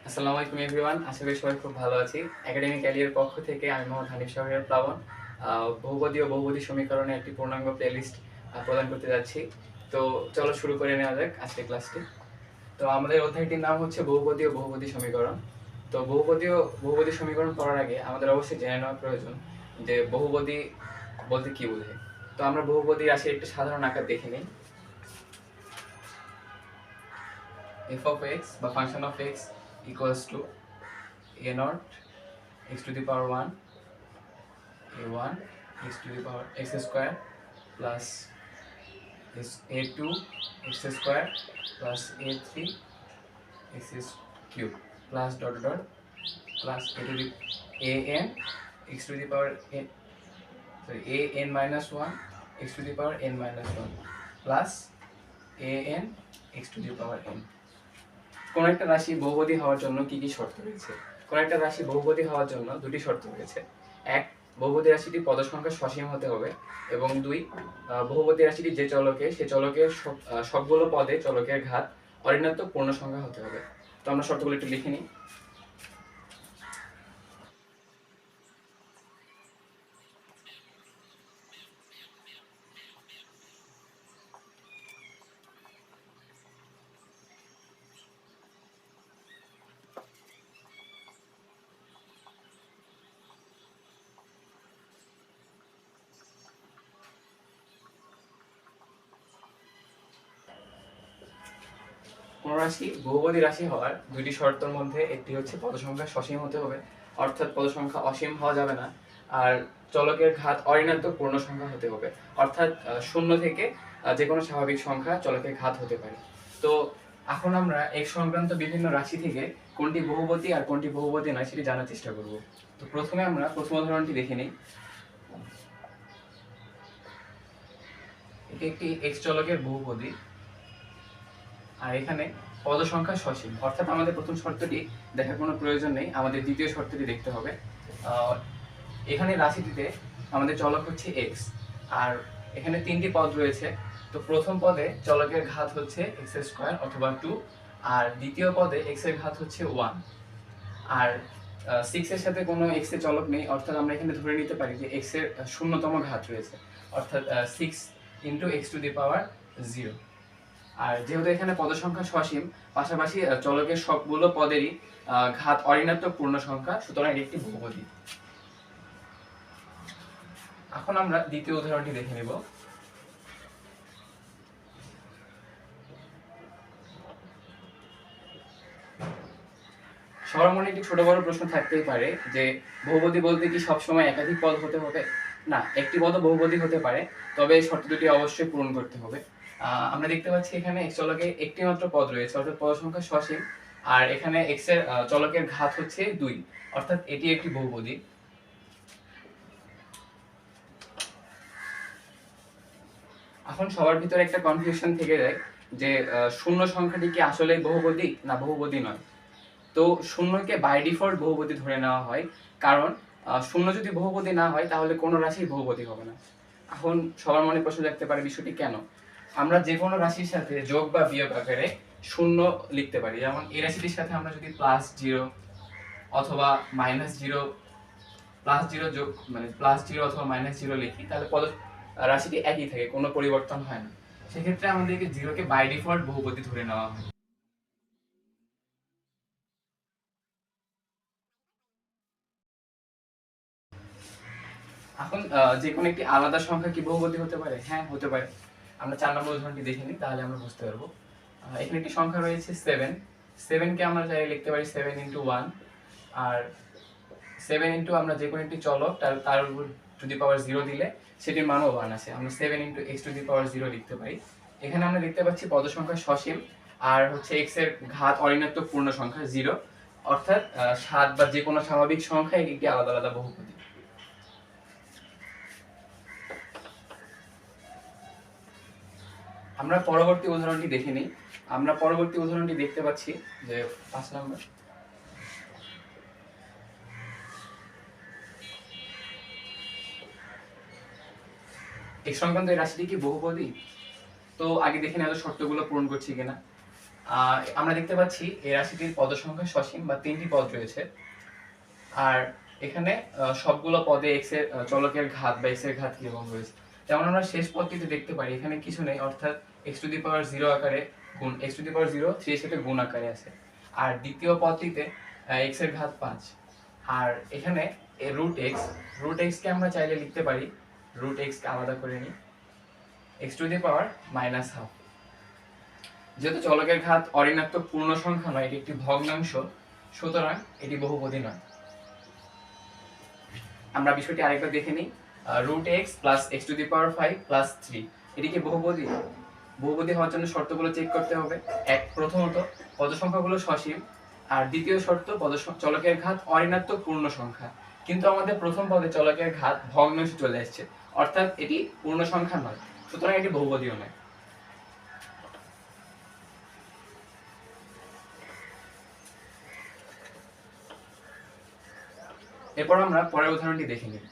আসসালামু আলাইকুম এভরিওয়ান, আশা করি সবাই খুব ভালো আছি। একাডেমিক ক্যারিয়ার পক্ষ থেকে আমি মোহাম্মদ হানিফ শাহরিয়ার প্লাবন বহুপদী ও বহুপদী সমীকরণে একটি পূর্ণাঙ্গ প্লেলিস্ট প্রদান করতে যাচ্ছি। তো চলো শুরু করে নেওয়া যাক আজকের ক্লাসটি। তো আমাদের অধ্যায়টির নাম হচ্ছে বহুপদী ও বহুপদী সমীকরণ। তো বহুপদী ও বহুপদী সমীকরণ পড়ার আগে আমাদের অবশ্যই জেনে নেওয়া প্রয়োজন যে বহুপদী বলতে কি বোঝায়। তো আমরা বহুপদী রাশির একটি সাধারণ আকার দেখে নিই। f of x বা function of x equals to a naught x to the power 1 a1 x to the power x square plus a2 x square plus a3 x cube plus dot dot plus a to the an x to the power n, sorry, an minus 1 x to the power n minus 1 plus an x to the power n। কোন একটা রাশি বহুপদী হওয়ার জন্য কি কি শর্ত রয়েছে? কোন একটা রাশি বহুপদী হওয়ার জন্য দুটি শর্ত রয়েছে। এক, বহুপদী রাশিটি পদ সংখ্যা সসীম হতে হবে, এবং দুই, বহুপদী রাশিটি যে চলকে সে চলকের সবগুলো পদে চলকের ঘাত অঋণাত্মক পূর্ণ সংখ্যা হতে হবে। তো আমরা শর্তগুলো একটু লিখে নিই। কোন রাশি বহুপদী রাশি হওয়ার দুইটি শর্তের মধ্যে একটি হচ্ছে পদ সংখ্যা সসীম হতে হবে, অর্থাৎ পদ সংখ্যা অসীম হওয়া যাবে না। আর চলকের ঘাত অঋণাত্মক পূর্ণ সংখ্যা হতে হবে, অর্থাৎ শূন্য থেকে যে কোনো স্বাভাবিক সংখ্যা চলকের ঘাত হতে পারে। তো এখন আমরা x সংক্রান্ত বিভিন্ন রাশি থেকে কোনটি বহুপদী আর কোনটি বহুপদী নয় সেটি জানার চেষ্টা করব। তো প্রথমে আমরা প্রথম উদাহরণটি দেখে নিই। এটি একটি x চলকের বহুপদী, আর এখানে পদ সংখ্যা সসীম, অর্থাৎ আমাদের প্রথম শর্তটি দেখার কোনো প্রয়োজন নেই, আমাদের দ্বিতীয় শর্তটি দেখতে হবে। এখানে রাশিটিতে আমাদের চলক হচ্ছে x, আর এখানে তিনটি পদ রয়েছে। তো প্রথম পদে চলকের ঘাত হচ্ছে x স্কয়ার অথবা 2, আর দ্বিতীয় পদে x এর ঘাত হচ্ছে 1, আর 6 এর সাথে কোনো x এর চলক নেই, অর্থাৎ আমরা এখানে ধরে নিতে পারি যে x এর শূন্যতম ঘাত রয়েছে, অর্থাৎ 6 into x to the power 0। আর যেহেতু এখানে পদ সংখ্যা সসীম, পাশাপাশি চলকের সবগুলো পদেরই ঘাত অঋণাত্মক পূর্ণ সংখ্যা, সুতরাং এটি একটি বহুপদী। এখন আমরা দ্বিতীয় উদাহরণটি দেখে নেব। সবার মনে একটি ছোট বড় প্রশ্ন থাকতেই পারে যে বহুপদী বলতে কি সবসময় একাধিক পদ হতে হবে? না, একটি পদও বহুপদী হতে পারে, তবে শর্ত দুটি অবশ্যই পূরণ করতে হবে। আমরা দেখতে পাচ্ছি এখানে x চলকে একটি মাত্র পদ রয়েছে, অর্থাৎ পদ সংখ্যা সসীম, আর এখানে x এর চলকের ঘাত হচ্ছে 2, অর্থাৎ এটি একটি বহুপদী। এখন সবার ভিতরে একটা কনফিউশন থেকে যায় যে শূন্য সংখ্যাটি কি আসলে বহুপদী না বহুপদী নয়। তো শূন্যকে বাই ডিফল্ট বহুপদী ধরে নেওয়া হয়, কারণ শূন্য যদি বহুপদী না হয় তাহলে কোনো রাশি বহুপদী হবে না। এখন সবার মনে প্রশ্ন জাগতে পারে বিষয়টি কেন? আমরা যে কোনো রাশির সাথে যোগ বা বিয়োগ আকারে শূন্য লিখতে পারি, যেমন এই রাশিটির সাথে আমরা যদি +0 অথবা -0, +0 যোগ মানে +0 অথবা -0 লিখি, তাহলে রাশিটি একই থাকে, কোনো পরিবর্তন হয় না। সেক্ষেত্রে আমাদেরকে 0কে বাই ডিফল্ট বহুপদী ধরে নেওয়া হয়। এখন যে কোনো একটি আলাদা সংখ্যা কি বহুপদী হতে পারে? হ্যাঁ, হতে পারে। আমরা 4 নম্বর উদাহরণটি দেখে নিই, তাহলে আমরা বুঝতে পারবো। এখানে একটি সংখ্যা রয়েছে 7, 7 কে আমরা চাইলে লিখতে পারি 7 ইনটু 1, আর 7 ইনটু আমরা যে কোনো একটি চলক তার উপর টু দি পাওয়ার 0 দিলে সেটির মানও 1 আসে, আমরা 7 into x to the power 0 লিখতে পারি। এখানে আমরা দেখতে পাচ্ছি পদ সংখ্যা সসীম, আর হচ্ছে x এর ঘাত অঋণাত্মক পূর্ণ সংখ্যা 0, অর্থাৎ 7 বা যে কোনো স্বাভাবিক সংখ্যা একটি আলাদা আলাদা বহুপদী। আমরা পরবর্তী উদাহরণটি দেখে নিই। আমরা পরবর্তী উদাহরণটি দেখতে পাচ্ছি যে 5 নম্বর। x সংক্রান্ত এই রাশিটি কি বহুপদী? তো আগে দেখে নেওয়া শর্তগুলো পূরণ করছি কিনা। আমরা দেখতে পাচ্ছি এই রাশিটির পদ সংখ্যা সসীম বা 3টি পদ রয়েছে। আর এখানে সবগুলো পদে x এর চলকের ঘাত বা x এর ঘাত কিরকম রয়েছে। যেমন আমরা শেষ পদটিতে দেখতে পারি এখানে কিছু নেই, অর্থাৎ x⁻0 আকারে গুণ x⁻0 3 এর সাথে গুণ আকারে আছে। আর দ্বিতীয় পদটিতে x এর ঘাত 5। আর এখানে √x কে আমরা চাইলে লিখতে পারি, √x কে আলাদা করে নিই x⁻−12। যেহেতু চলকের ঘাত অঋণাত্মক পূর্ণ সংখ্যা নয়, এটি একটি ভগ্নাংশ, সুতরাং এটি বহুপদী নয়। আমরা বিষয়টি আরেকবার দেখে নিই। √x + x⁵ + 3 এটি কি বহুপদী? বহুপদী হওয়ার জন্য শর্তগুলো চেক করতে হবে। প্রথমত পদ সংখ্যাগুলো সসীম, আর দ্বিতীয় শর্ত চলকের ঘাত অঋণাত্মক পূর্ণ সংখ্যা। কিন্তু আমাদের প্রথম পদে চলকের ঘাত ভগ্নাংশ চলে আসছে, অর্থাৎ এটি পূর্ণ সংখ্যা নয়, সুতরাং এটি বহুপদীও নয়। এরপর আমরা পরের উদাহরণটি দেখে নিই।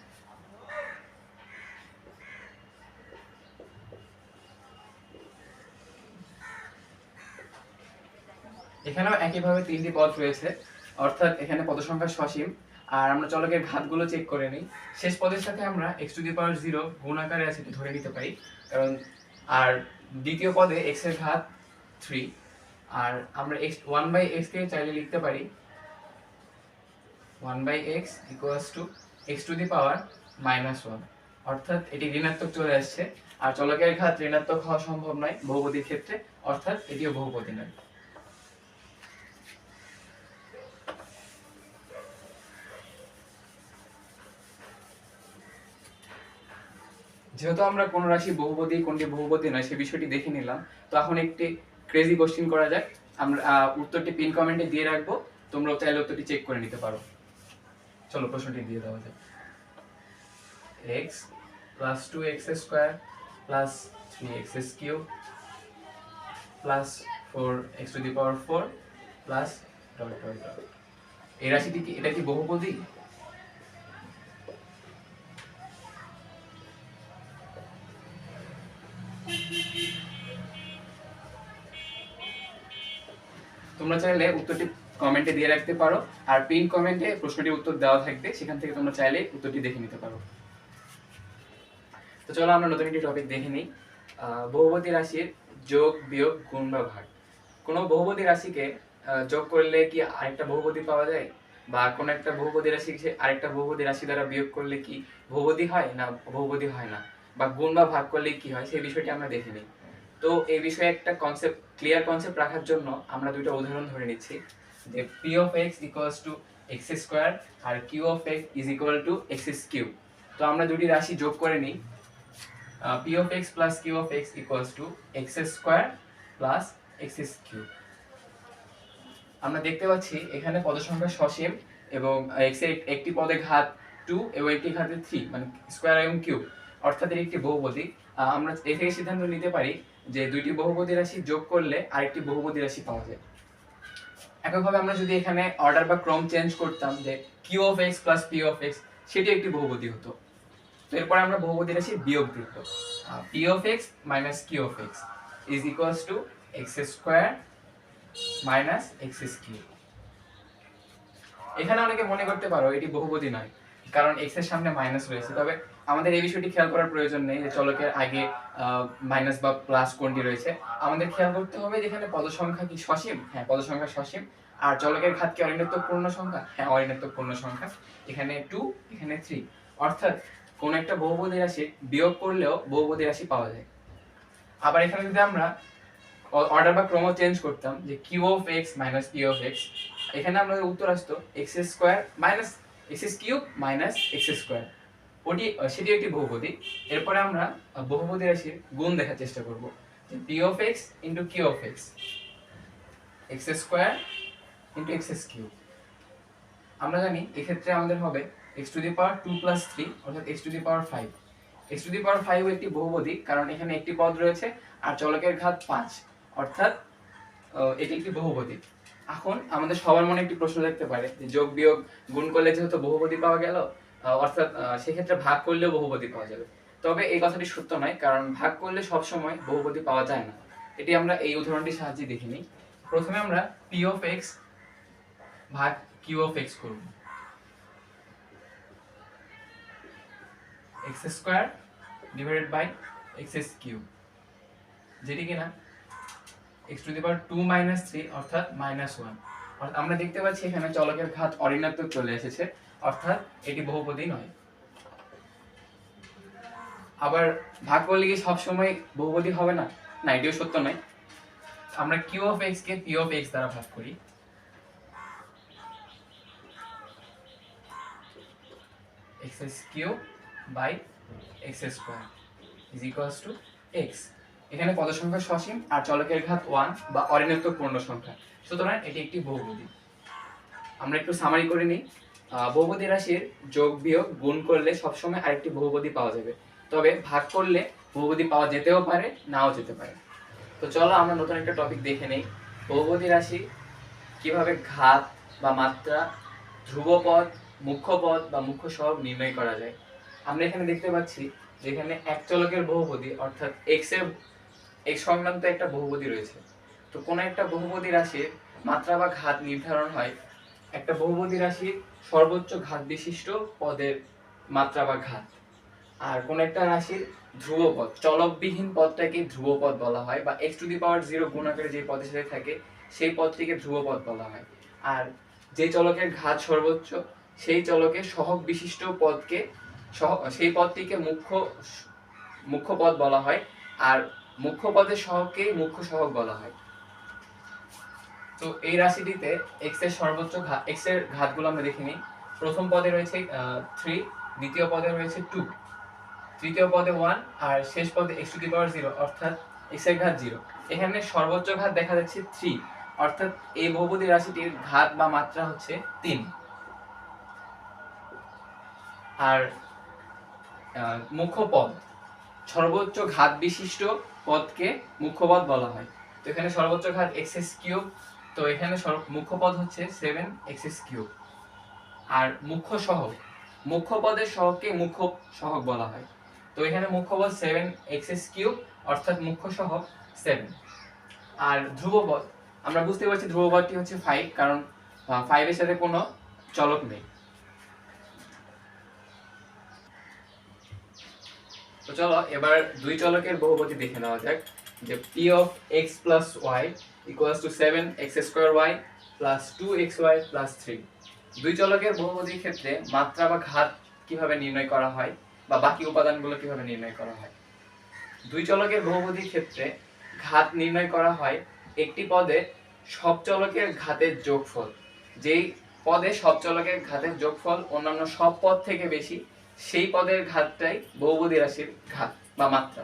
এখানেও একইভাবে 3টি পদ রয়েছে, অর্থাৎ এখানে পদ সংখ্যা সসীম। আর আমরা চলকের ঘাতগুলো চেক করে নিই। শেষ পদের সাথে আমরা x⁻0 গুণ আকারে আছে এটি ধরে নিতে পারি, কারণ আর দ্বিতীয় পদে x এর ঘাত 3। আর আমরা 1/x কে চাইলে লিখতে পারি 1/x = x⁻−1, অর্থাৎ এটি ঋণাত্মক চলে আসছে। আর চলকের ঘাত ঋণাত্মক হওয়া সম্ভব নয় বহুপদীর ক্ষেত্রে, অর্থাৎ এটিও বহুপদী নয়। যেহেতু আমরা কোন রাশি বহুপদী কোনটি বহুপদী নয় সে বিষয়টি দেখে নিলাম, তো এখন একটি ক্রেজি কোশ্চেন করা যাক। আমরা উত্তরটি পিন কমেন্টে দিয়ে রাখবো, তোমরা চাইলে উত্তরটি চেক করে নিতে পারো। চলো প্রশ্নটি দিয়ে দেওয়া যাক। x + 2x² + 3x³ + 4x⁴ + এই রাশিটি কি, এটা কি বহুপদী? তোমরা চাইলে উত্তরটি কমেন্টে দিয়ে রাখতে পারো, আর পিন কমেন্টে প্রশ্নটির উত্তর দেওয়া থাকবে, সেখান থেকে তোমরা চাইলে উত্তরটি দেখে নিতে পারো। তো চলো আমরা নতুন একটি টপিক দেখে নিই। বহুপদী রাশির যোগ, বিয়োগ, গুণ বা ভাগ। কোনো বহুপদী রাশিকে যোগ করলে কি আরেকটা বহুপদী পাওয়া যায়, বা কোনো একটা বহুপদী রাশিকে আরেকটা বহুপদী রাশি দ্বারা বিয়োগ করলে কি বহুপদী হয় না বহুপদী হয় না, বা গুণ বা ভাগ করলে কি হয়, সেই বিষয়টি আমরা দেখে নিই। তো এই বিষয়ে একটা ক্লিয়ার কনসেপ্ট রাখার জন্য আমরা দুইটা উদাহরণ ধরে নিচ্ছি, যে p(x) = x² আর q(x) = x³ তো আমরা দুটি রাশি যোগ করে নিই। p(x) + q(x) = x² + x³ আমরা দেখতে পাচ্ছি এখানে পদ সংখ্যা সসীম, এবং x এর একটি পদে ঘাত 2 এবং একটি ঘাতে 3, মানে স্কয়ার এবং কিউব, অর্থাৎ এর একটি বহুপদী। আমরা এ থেকে সিদ্ধান্ত নিতে পারি যে দুইটি বহুপদী রাশি যোগ করলে আরেকটি বহুপদী রাশি পাওয়া যায়। একইভাবে আমরা যদি এখানে অর্ডার বা ক্রম চেঞ্জ করতাম, যে q(x) + p(x) সেটি একটি বহুপদী হতো। তো এরপর আমরা বহুপদী রাশির বিয়োগ দেখব। p(x) - q(x) = x² - x³ এখানে অনেকে মনে করতে পারো এটি বহুপদী নয়, কারণ x এর সামনে মাইনাস রয়েছে। তবে আমাদের এই বিষয়টি খেয়াল করার প্রয়োজন নেই যে চলকের আগে মাইনাস বা প্লাস কোনটি রয়েছে। আমাদের খেয়াল করতে হবে যে এখানে পদ সংখ্যা কি সসীম? হ্যাঁ, পদ সংখ্যা সসীম। আর চলকের ঘাত কি অঋণাত্মক পূর্ণ সংখ্যা? হ্যাঁ, অঋণাত্মক পূর্ণ সংখ্যা। এখানে 2, এখানে 3, অর্থাৎ কোন একটা বহুপদী রাশি বিয়োগ করলেও বহুপদী রাশি পাওয়া যায়। আবার এখানে যদি আমরা অর্ডার বা ক্রম চেঞ্জ করতাম, যে q(x - p(x) এখানে আমাদের উত্তর আসতো x² - x³ - x², সেটি একটি বহুপদী। এরপরে আমরা বহুপদী রাশির গুণ দেখার চেষ্টা করব, যে p(x) * q(x) x² * x³ আমরা জানি এক্ষেত্রে আমাদের হবে x⁻2 + 3 অর্থাৎ x⁵। x⁵ একটি বহুপদী, কারণ এখানে একটি পদ রয়েছে আর চলকের ঘাত 5, অর্থাৎ এটি একটি বহুপদী। এখন আমাদের সবার মনে একটি প্রশ্ন থাকতে পারে, যে যোগ বিয়োগ গুণ করলে যেহেতু বহুপদী পাওয়া গেল, অর্থাৎ সেক্ষেত্রে ভাগ করলেও বহুপদী পাওয়া যাবে। তবে এই কথাটি সত্য নয়, কারণ ভাগ করলে সব সময় বহুপদী পাওয়া যায় না। এটি আমরা এই উদাহরণটির সাহায্যে দেখে নিই। প্রথমে আমরা পি অফ এক্স ভাগ কিউ অফ এক্স করব। X square divided by X cube, যেটি কিনা X to the power 2 minus 3 অর্থাৎ -1। অর্থাৎ আমরা দেখতে পাচ্ছি এখানে চলকের ঘাত অঋণাত্মক চলে এসেছে, অর্থাৎ এটি বহুপদী নয়। আবার ভাগ করলে কি সবসময় বহুপদী হবে না? না, এটিও সত্য নয়। আমরা কিউ অফ এক্স কে পি অফ এক্স দ্বারা ভাগ করি। X cube by X square is equals to X. এখানে পদ সংখ্যা সসীম আর চলকের ঘাত 1 বা অঋণাত্মক পূর্ণ সংখ্যা, সুতরাং এটি একটি বহুপদী। আমরা একটু সামারি করে নিই। বহুপদী রাশির যোগ বিয়োগ গুণ করলে সবসময় আরেকটি বহুপদী পাওয়া যাবে, তবে ভাগ করলে বহুপদী পাওয়া যেতেও পারে, নাও যেতে পারে। তো চলো আমরা নতুন একটা টপিক দেখে নেই, বহুপদী রাশি কিভাবে ঘাত বা মাত্রা, ধ্রুবপদ, মুখ্য পদ বা মুখ্য সহগ নির্ণয় করা যায়। আমরা এখানে দেখতে পাচ্ছি যেখানে এক চলকের বহুপদী অর্থাৎ এক্স সংক্রান্ত একটা বহুপদী রয়েছে। তো কোনো একটা বহুপদী রাশির মাত্রা বা ঘাত নির্ধারণ হয় একটা বহুপদী রাশির সর্বোচ্চ ঘাত বিশিষ্ট পদের মাত্রা বা ঘাত। আর কোন একটা রাশির ধ্রুবপদ, চলকবিহীন পদটাকে ধ্রুবপদ বলা হয়, বা এক্স টু দি পাওয়ার 0 গুণ আকারে যে পদের সাথে থাকে সেই পদটিকে ধ্রুবপদ বলা হয়। আর যে চলকের ঘাত সর্বোচ্চ সেই চলকের সহগ বিশিষ্ট পদকে সেই পদটিকে মুখ্য পদ বলা হয়, আর মুখ্য পদের সহগকে মুখ্য সহগ বলা হয়। তো এই রাশিটিতে x এর সর্বোচ্চ x এর ঘাতগুলো আমরা দেখে নিই। প্রথম পদে রয়েছে 3, দ্বিতীয় পদে রয়েছে 2, তৃতীয় পদে 1, আর শেষ পদে x টু দি পাওয়ার 0 অর্থাৎ x এর ঘাত 0। এখানে সর্বোচ্চ ঘাত দেখা যাচ্ছে 3, অর্থাৎ এই বহুপদী রাশিটির ঘাত বা মাত্রা হচ্ছে 3। আর মুখ্য পদ, সর্বোচ্চ ঘাত বিশিষ্ট পদকে মুখ্য পদ বলা হয়। তো এখানে সর্বোচ্চ ঘাত x3, তো এখানে মুখ্য পদ হচ্ছে 7x3। আর মুখ্য পদের সহগকে মুখ্য সহগ বলা হয়। তো এখানে মুখ্য পদ 7x3 অর্থাৎ মুখ্য সহগ 7। আর ধ্রুবপদ, আমরা বুঝতে পারছি ধ্রুবপদটি হচ্ছে 5, কারণ 5 এর সাথে কোনো চলক নেই। তো চলো এবার দুই চলকের বহুপদী দেখে নেওয়া যাক, যে p of x plus y equals to 7x2y plus 2xy plus 3। দুই চলকের বহুপদীর ক্ষেত্রে মাত্রা বা ঘাত কিভাবে নির্ণয় করা হয় বা বাকি উপাদানগুলো কিভাবে নির্ণয় করা হয়। দুই চলকের বহুপদীর ক্ষেত্রে ঘাত নির্ণয় করা হয় একটি পদে সব চলকের ঘাতের যোগফল। যেই পদে সব চলকের ঘাতের যোগফল অন্যান্য সব পদ থেকে বেশি, সেই পদের ঘাতটাই বহুপদী রাশির ঘাত বা মাত্রা।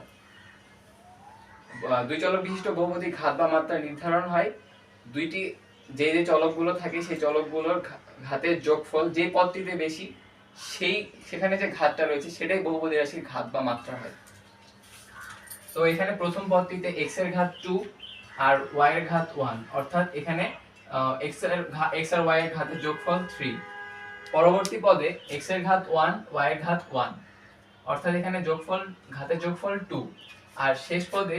দুই চলক বিশিষ্ট বহুপদীর ঘাত বা মাত্রা নির্ধারণ হয় দুইটি যে চলকগুলো থাকে সেই চলকগুলোর ঘাতের যোগফল যে পদটিতে বেশি, সেখানে যে ঘাতটা রয়েছে সেটাই বহুপদী রাশির ঘাত বা মাত্রা হয়। তো এখানে প্রথম পদটিতে x এর ঘাত 2 আর y এর ঘাত 1, অর্থাৎ এখানে x আর y এর ঘাতের যোগফল 3। পরবর্তী পদে x এর ঘাত 1, y এর ঘাত 1, অর্থাৎ এখানে ঘাতের যোগফল 2। আর শেষ পদে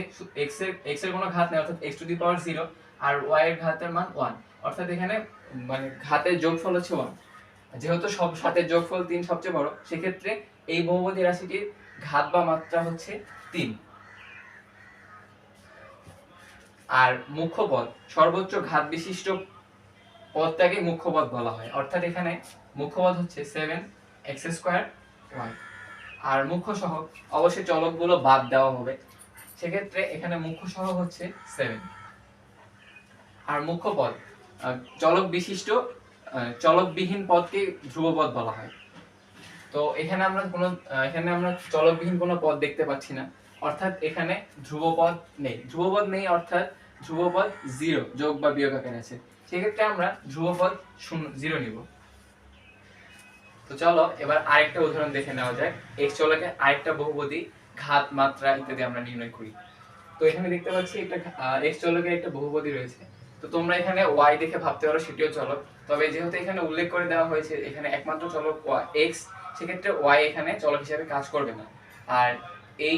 x এর কোনো ঘাত নেই, অর্থাৎ x টু দি পাওয়ার 0, আর y এর ঘাতের মান 1, অর্থাৎ এখানে মানে ঘাতের যোগফল হচ্ছে 1। যেহেতু সব সাতের যোগফল 3 সবচেয়ে বড়, সেক্ষেত্রে এই বহুপদী রাশিটির ঘাত বা মাত্রা হচ্ছে 3। আর মুখ্য পদ, সর্বোচ্চ ঘাত বিশিষ্ট পদটাকে মুখ্য পদ বলা হয়, অর্থাৎ এখানে মুখ্য পদ হচ্ছে 7x2y। আর মুখ্য সহগ, অবশ্যই চলকগুলো বাদ দেওয়া হবে, সেক্ষেত্রে এখানে মুখ্য সহগ হচ্ছে 7। আর মুখ্য পদ, চলকবিহীন পদকে ধ্রুবপদ বলা হয়। তো এখানে আমরা চলকবিহীন কোনো পদ দেখতে পাচ্ছি না, অর্থাৎ এখানে ধ্রুবপদ নেই, অর্থাৎ ধ্রুবপদ 0 যোগ বা বিয়োগ আকারে আছে, সেক্ষেত্রে আমরা ধ্রুবপদ 0 নিব। তো চলো এবার আরেকটা উদাহরণ দেখে নেওয়া যাক, x চলকে আরেকটা বহুপদী ঘাত, মাত্রা ইত্যাদি আমরা নির্ণয় করি। তো এখানে দেখতে পাচ্ছি একটা x চলকে একটা বহুপদী রয়েছে। তো তোমরা এখানে y দেখে ভাবতে পারো সেটিও চলক, তবে যেহেতু এখানে উল্লেখ করে দেওয়া হয়েছে এখানে একমাত্র চলক x, সেক্ষেত্রে y এখানে চলক হিসেবে কাজ করবে না। আর এই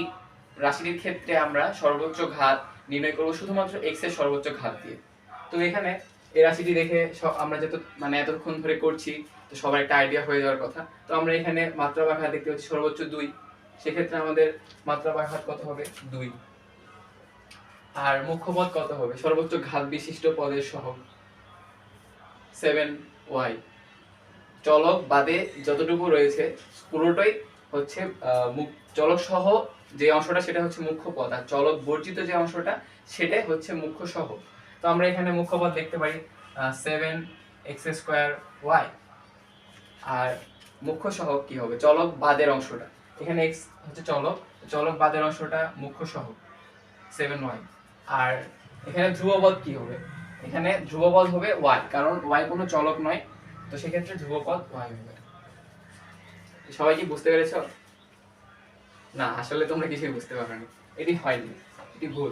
রাশিটির ক্ষেত্রে আমরা সর্বোচ্চ ঘাত নির্ণয় করব শুধুমাত্র x এর সর্বোচ্চ ঘাত দিয়ে। তো এখানে এই রাশিটি দেখে আমরা যত মানে এতক্ষণ ধরে করছি তো সবার একটা আইডিয়া হয়ে যাওয়ার কথা। তো আমরা এখানে মাত্রা বা ঘাত দেখতে পাচ্ছি সর্বোচ্চ 2, সেক্ষেত্রে আমাদের মাত্রা বা ঘাত কত হবে 2। আর মুখ্য পদ কত হবে সর্বোচ্চ ঘাত বিশিষ্ট পদের সহগ 7y। চলক বাদে যতটুকু রয়েছে পুরোটাই হচ্ছে চলক সহ যে অংশটা সেটা হচ্ছে মুখ্য পদ, আর চলক বর্জিত যে অংশটা সেটা হচ্ছে মুখ্য সহ। তো আমরা এখানে মুখ্য পদ দেখতে পারি 7x²y, আর মুখ্য সহগ কি হবে চলক বাদের অংশটা, এখানে x হচ্ছে চলক, চলক বাদের অংশটা মুখ্য সহগ 7y। আর এখানে ধ্রুবপদ কি হবে, এখানে ধ্রুবপদ হবে y, কারণ y কোনো চলক নয়, তো সেক্ষেত্রে ধ্রুবপদ y হবে। সবাই কি বুঝতে পেরেছো? না আসলে তোমরা কিছুই বুঝতে পারোনি, এটি হয়নি, এটি ভুল।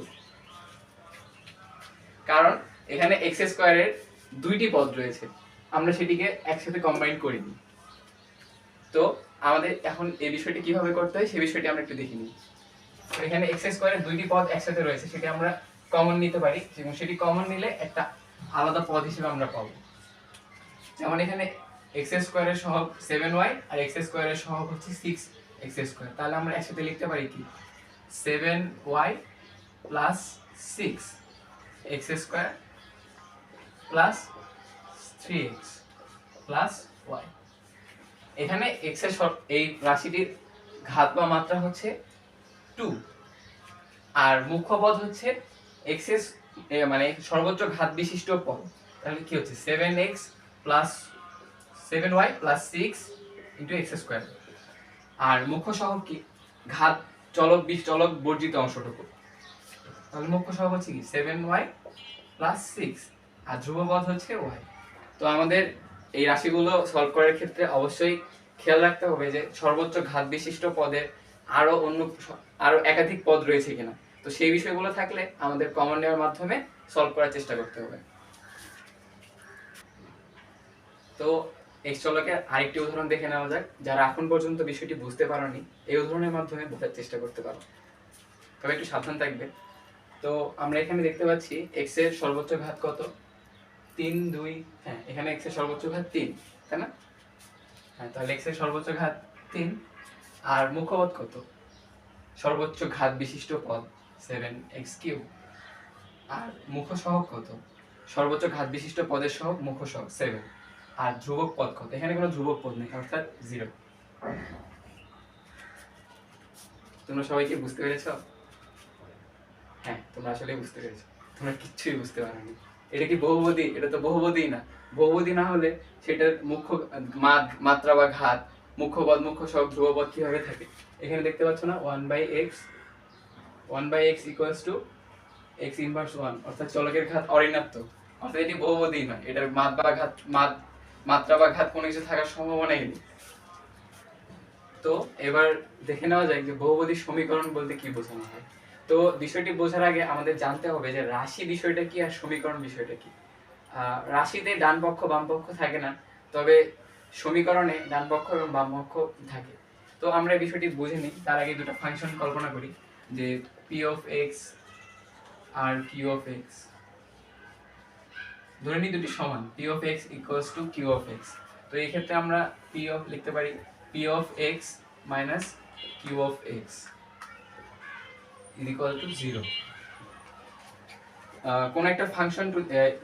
কারণ এখানে x² এর দুইটি পদ রয়েছে, আমরা সেটিকে একসাথে কম্বাইন করিনি। তো আমাদের এখন এই বিষয়টি কিভাবে করতে হয় সেই বিষয়টি আমরা একটু দেখে নিই। এখানে x² এর দুইটি পদ একসাথে রয়েছে, সেটি আমরা কমন নিতে পারি, এবং সেটি কমন নিলে একটা আলাদা পদ হিসেবে আমরা পাবো। যেমন এখানে x² এর সহগ 7y আর x² এর সহগ হচ্ছে 6x², তাহলে আমরা একসাথে লিখতে পারি কি 7y plus 6x² plus 3x plus y। এখানে x এর এই রাশিটির ঘাত বা মাত্রা হচ্ছে 2, আর মুখ্য পদ হচ্ছে x এর মানে সর্বোচ্চ ঘাত বিশিষ্ট পদ, তাহলে কি হচ্ছে 7x plus 7y plus 6 into x²। আর মুখ্য সহগ কি ঘাত চলক বর্জিত অংশটুকু, তাহলে মুখ্য সহগ হচ্ছে কি 7y প্লাস 6, আর ধ্রুবপদ হচ্ছে y। তো আমাদের এই রাশিগুলো সলভ করার ক্ষেত্রে অবশ্যই খেয়াল রাখতে হবে যে সর্বোচ্চ ঘাত বিশিষ্ট পদের আরো একাধিক পদ রয়েছে কিনা, তো সেই বিষয়গুলো থাকলে আমাদের কমন নেওয়ার মাধ্যমে সলভ করার চেষ্টা করতে হবে। তো x চলকের আরেকটি উদাহরণ দেখে নেওয়া যাক, যারা এখন পর্যন্ত বিষয়টি বুঝতে পারোনি এই উদাহরণের মাধ্যমে বোঝার চেষ্টা করতে পারো, তবে একটু সাবধান থাকবে। তো আমরা এখানে দেখতে পাচ্ছি x এর সর্বোচ্চ ঘাত কত 3, 2, হ্যাঁ এখানে x এর সর্বোচ্চ ঘাত 3, তাই না? হ্যাঁ, তাহলে x এর সর্বোচ্চ ঘাত 3, আর মুখ্য পদ কত সর্বোচ্চ ঘাত বিশিষ্ট পদ 7x³, আর মুখ্য সহগ কত সর্বোচ্চ ঘাত বিশিষ্ট পদের সহগ মুখ্য সহগ 7, আর ধ্রুবক পদ কত, এখানে কোনো ধ্রুবক পদ নেই অর্থাৎ 0। তোমরা সবাই কি বুঝতে পেরেছো? হ্যাঁ তোমরা আসলে বুঝতে পেরেছো, তোমরা কিচ্ছুই বুঝতে পারোনি। এটা কি বহুপদী? এটা তো বহুপদী না। বহুপদী না হলে সেটার মুখ্য মাত্রা বা ঘাত মুখ্য পদ মুখ্য সহগ ধ্রুবপদ কিভাবে থাকে, এখানে দেখতে পাচ্ছ না 1/x equals to x inverse 1, অর্থাৎ চলকের ঘাত অঋণাত্মক, অর্থাৎ এটি বহুপদী নয়, এটার মাত্রা বা ঘাত কোনো কিছু থাকার সম্ভাবনাই নেই। তো এবার দেখে নেওয়া যায় যে বহুপদী সমীকরণ বলতে কি বোঝানো হয়। তো বিষয়টি বোঝার আগে আমাদের জানতে হবে যে রাশি বিষয়টা কি আর সমীকরণ বিষয়টা কি। রাশিতে ডান পক্ষ বাম পক্ষ থাকে না, তবে সমীকরণে ডান পক্ষ এবং বাম পক্ষ থাকে। তো আমরা এই বিষয়টি বুঝে নিই, তার আগে দুটো ফাংশন কল্পনা করি যে p(x) আর q(x), ধরে নিই দুটি সমান p(x) ইকুয়ালস টু q(x), তো এই ক্ষেত্রে আমরা p লিখতে পারি p(x) minus q(x) equal to 0। কোন একটা ফাংশন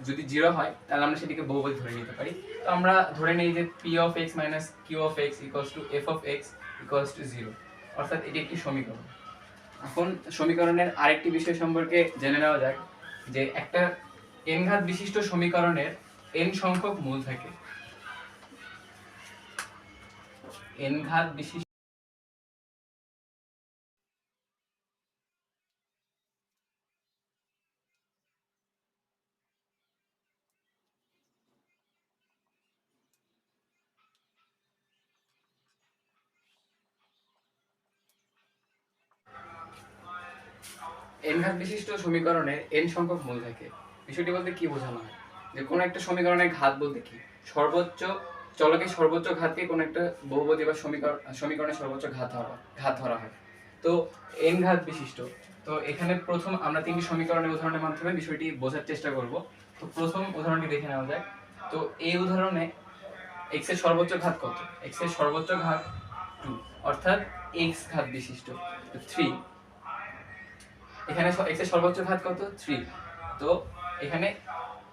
যদি 0 হয় তাহলে আমরা সেটিকে বহুপদী ধরে নিতে পারি। তো আমরা ধরে নিই যে p(x) minus q(x) equals to f(x) equals to 0, অর্থাৎ এটি একটি সমীকরণ। এখন সমীকরণের আরেকটি বিষয় সম্পর্কে জেনে নেওয়া যাক যে একটা n ঘাত বিশিষ্ট সমীকরণের n সংখ্যক মূল থাকে। n ঘাত বিশিষ্ট n ঘাত বিশিষ্ট সমীকরণের n সংখ্যক মূল থাকে। বিষয়টি বলতে কি বোঝানো হয় যে কোন একটা সমীকরণের ঘাত বলতে কি সর্বোচ্চ চলকের সর্বোচ্চ ঘাতকে কোন একটা বহুপদী বা সমীকরণের সর্বোচ্চ ঘাত ধরা হয়। তো n ঘাত বিশিষ্ট, তো এখানে প্রথম আমরা তিনটি সমীকরণের উদাহরণের মাধ্যমে বিষয়টি বোঝার চেষ্টা করব। তো প্রথম উদাহরণটি দেখে নেওয়া যাক। তো এই উদাহরণে x এর সর্বোচ্চ ঘাত কত? x এর সর্বোচ্চ ঘাত 2, অর্থাৎ x ঘাত বিশিষ্ট 3। এখানে x এর সর্বোচ্চ ঘাত কত? 3। তো এখানে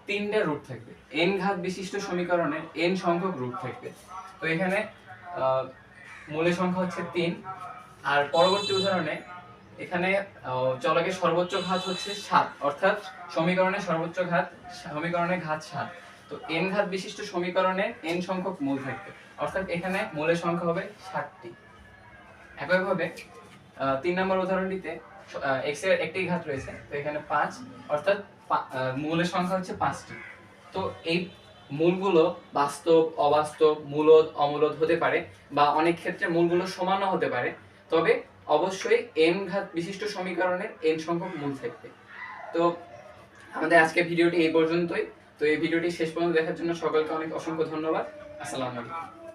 3টা রুট থাকবে। n ঘাত বিশিষ্ট সমীকরণে n সংখ্যক রুট থাকবে। তো এখানে মূলের সংখ্যা হচ্ছে 3। আর পরবর্তী উদাহরণে এখানে চলকের সর্বোচ্চ ঘাত হচ্ছে 7, অর্থাৎ সমীকরণের সর্বোচ্চ ঘাত, সমীকরণের ঘাত 7। তো n ঘাত বিশিষ্ট সমীকরণে n সংখ্যক মূল থাকবে, অর্থাৎ এখানে মূলের সংখ্যা হবে 7টি। একইভাবে 3 নম্বর উদাহরণটিতে x এর একটি ঘাত রয়েছে, তো এখানে 5, অর্থাৎ মূলের সংখ্যা হচ্ছে 5টি। তো এই মূলগুলো বাস্তব, অবাস্তব, মূলদ, অমূলদ হতে পারে, বা অনেক ক্ষেত্রে মূলগুলো সমানও হতে পারে, তবে অবশ্যই n ঘাত বিশিষ্ট সমীকরণের n সংখ্যক মূল থাকবে। তো আমাদের আজকের ভিডিওটি এই পর্যন্তই। তো এই ভিডিওটি শেষ পর্যন্ত দেখার জন্য সকলকে অনেক অসংখ্য ধন্যবাদ। আসসালামু আলাইকুম।